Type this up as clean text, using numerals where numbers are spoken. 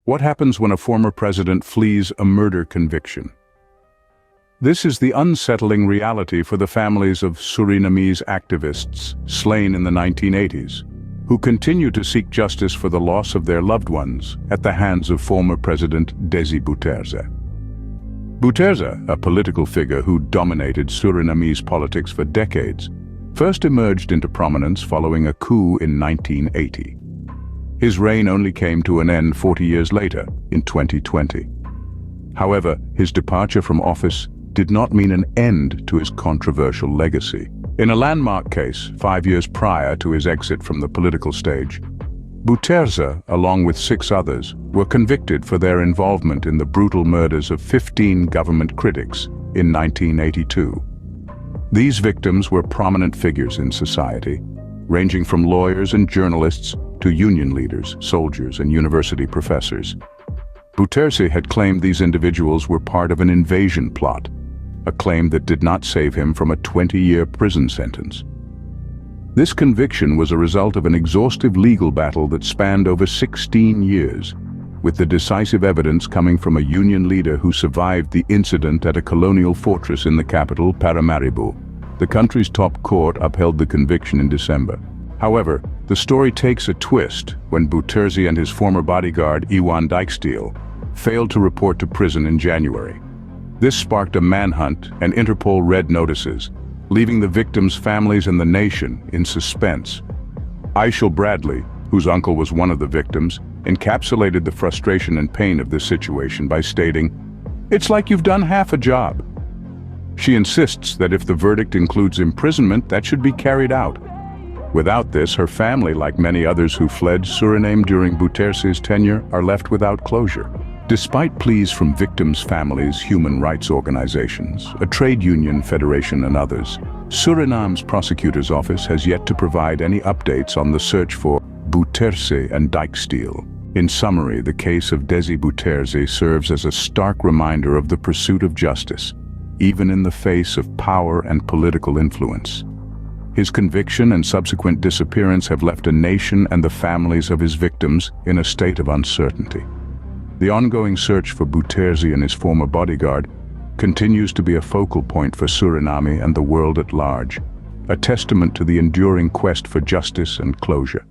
What happens when a former president flees a murder conviction? This is the unsettling reality for the families of Surinamese activists slain in the 1980s, who continue to seek justice for the loss of their loved ones at the hands of former President Desi Bouterse. Bouterse, a political figure who dominated Surinamese politics for decades, first emerged into prominence following a coup in 1980. His reign only came to an end 40 years later, in 2020. However, his departure from office did not mean an end to his controversial legacy. In a landmark case 5 years prior to his exit from the political stage, Bouterse, along with 6 others, were convicted for their involvement in the brutal murders of 15 government critics in 1982. These victims were prominent figures in society, ranging from lawyers and journalists to union leaders, soldiers, and university professors. Bouterse had claimed these individuals were part of an invasion plot, a claim that did not save him from a 20-year prison sentence. This conviction was a result of an exhaustive legal battle that spanned over 16 years, with the decisive evidence coming from a union leader who survived the incident at a colonial fortress in the capital, Paramaribo. The country's top court upheld the conviction in December. However, the story takes a twist when Bouterse and his former bodyguard, Iwan Dijksteel, failed to report to prison in January. This sparked a manhunt and Interpol red notices, leaving the victims' families and the nation in suspense. Ishel Bradley, whose uncle was one of the victims, encapsulated the frustration and pain of this situation by stating, "It's like you've done half a job." She insists that if the verdict includes imprisonment, that should be carried out. Without this, her family, like many others who fled Suriname during Bouterse's tenure, are left without closure. Despite pleas from victims' families, human rights organizations, a trade union federation and others, Suriname's prosecutor's office has yet to provide any updates on the search for Bouterse and Dijksteel. In summary, the case of Desi Bouterse serves as a stark reminder of the pursuit of justice, even in the face of power and political influence. His conviction and subsequent disappearance have left a nation and the families of his victims in a state of uncertainty. The ongoing search for Bouterse and his former bodyguard continues to be a focal point for Suriname and the world at large, a testament to the enduring quest for justice and closure.